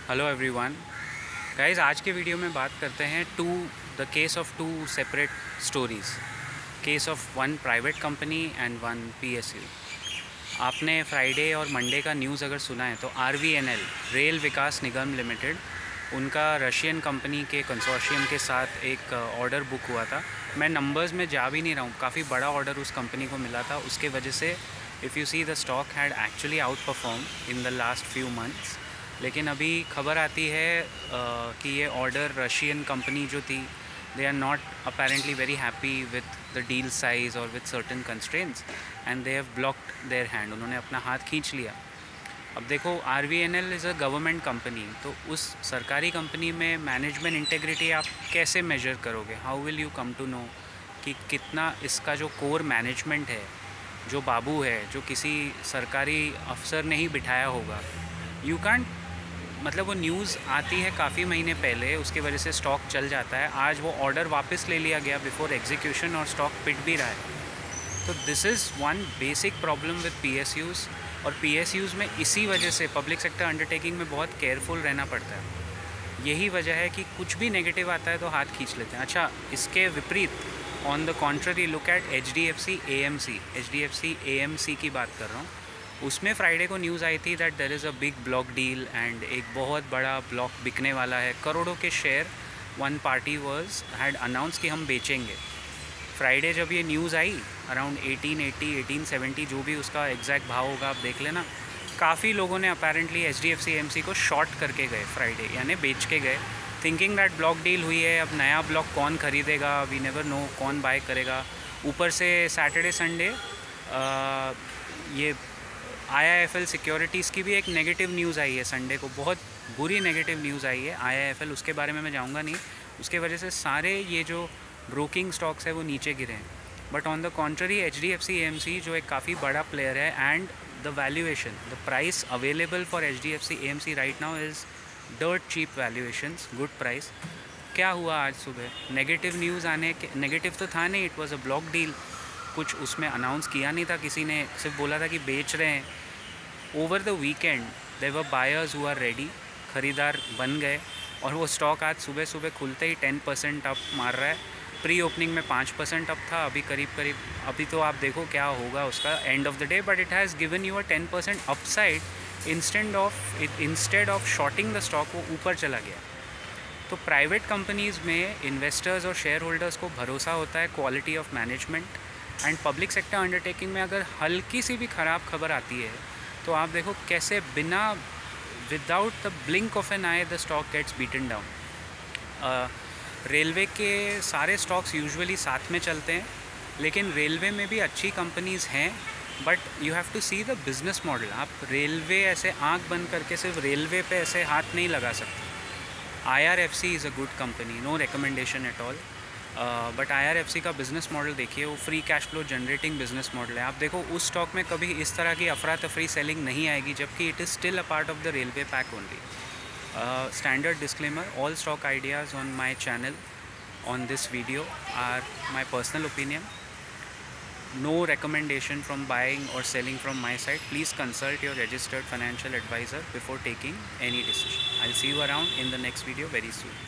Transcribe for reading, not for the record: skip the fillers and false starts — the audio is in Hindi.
हेलो एवरीवन गाइस, आज के वीडियो में बात करते हैं the case of two separate stories. Case of one private company and one PSU. आपने फ्राइडे और मंडे का न्यूज़ अगर सुना है तो आरवीएनएल रेल विकास निगम लिमिटेड, उनका रशियन कंपनी के कंसोर्शियम के साथ एक ऑर्डर बुक हुआ था। मैं नंबर्स में जा भी नहीं रहा हूँ, काफ़ी बड़ा ऑर्डर उस कंपनी को मिला था। उसके वजह से if you see the stock had actually out perform in the last few months. लेकिन अभी खबर आती है कि ये ऑर्डर रशियन कंपनी जो थी, they are not apparently very happy with the deal size और with certain constraints and they have blocked their hand. उन्होंने अपना हाथ खींच लिया। अब देखो, RVNL is a government company, तो उस सरकारी कंपनी में मैनेजमेंट इंटेग्रिटी आप कैसे मेजर करोगे? How will you come to know कि कितना इसका जो कोर मैनेजमेंट है, जो बाबू है, जो किसी सरकारी अफसर ने ही बिठाया होगा। यू कांट, मतलब वो न्यूज़ आती है काफ़ी महीने पहले, उसकी वजह से स्टॉक चल जाता है। आज वो ऑर्डर वापस ले लिया गया बिफोर एग्जीक्यूशन और स्टॉक पिट भी रहा है। तो this is one basic problem with PSUs. और पीएसयूज़ में इसी वजह से पब्लिक सेक्टर अंडरटेकिंग में बहुत केयरफुल रहना पड़ता है। यही वजह है कि कुछ भी नेगेटिव आता है तो हाथ खींच लेते हैं। अच्छा, इसके विपरीत on the contrary look at HDFC AMC की बात कर रहा हूँ। उसमें फ्राइडे को न्यूज़ आई थी that there is a big block deal and एक बहुत बड़ा ब्लॉक बिकने वाला है। करोड़ों के shares one party was had announce कि हम बेचेंगे। फ्राइडे जब ये न्यूज़ आई अराउंड 1880 1870, जो भी उसका एग्जैक्ट भाव होगा आप देख लेना, काफ़ी लोगों ने अपेरेंटली एचडीएफसी एएमसी को शॉर्ट करके गए फ्राइडे, यानी बेच के गए, थिंकिंग दैट ब्लॉक डील हुई है, अब नया ब्लॉक कौन ख़रीदेगा, वी नेवर नो कौन बाय करेगा। ऊपर से सैटरडे संडे ये आईआईएफएल सिक्योरिटीज़ की भी एक नेगेटिव न्यूज़ आई है संडे को, बहुत बुरी नेगेटिव न्यूज़ आई है आईआईएफएल, उसके बारे में मैं जाऊंगा नहीं। उसके वजह से सारे ये जो ब्रोकिंग स्टॉक्स है वो नीचे गिरे हैं। But on the contrary HDFC AMC जो एक काफ़ी बड़ा प्लेयर है and the valuation, the price available for HDFC AMC right now is dirt cheap valuations, good price. क्या हुआ आज सुबह? नेगेटिव न्यूज़ आने के, नेगेटिव तो था नहीं, it was a block deal, कुछ उसमें अनाउंस किया नहीं था किसी ने, सिर्फ बोला था कि बेच रहे हैं। Over the weekend there were buyers who are ready, ख़रीदार बन गए और वो स्टॉक आज सुबह सुबह खुलते ही 10% अप मार रहा है। प्री ओपनिंग में 5% अप था, अभी करीब अभी तो आप देखो क्या होगा उसका end of the day, but it has given you a 10% upside instead of shorting the stock, वो ऊपर चला गया। तो प्राइवेट कंपनीज़ में इन्वेस्टर्स और शेयर होल्डर्स को भरोसा होता है quality of management and public sector undertaking में अगर हल्की सी भी ख़राब खबर आती है तो आप देखो कैसे बिना without the blink of an eye the stock gets beaten down. Railway के सारे स्टॉक्स यूजुअली साथ में चलते हैं, लेकिन रेलवे में भी अच्छी कंपनीज़ हैं, but you have to see the business model. आप रेलवे ऐसे आंख बंद करके सिर्फ रेलवे पे ऐसे हाथ नहीं लगा सकते। IRFC is a good company, no recommendation at all, but IRFC का बिज़नेस मॉडल देखिए, वो free cash flow generating business model है। आप देखो उस स्टॉक में कभी इस तरह की अफरा तफरी सेलिंग नहीं आएगी, जबकि it is still a part of the railway pack only. Standard disclaimer, all stock ideas on my channel on this video are my personal opinion, no recommendation from buying or selling from my side. Please consult your registered financial advisor before taking any decision. I'll see you around in the next video very soon.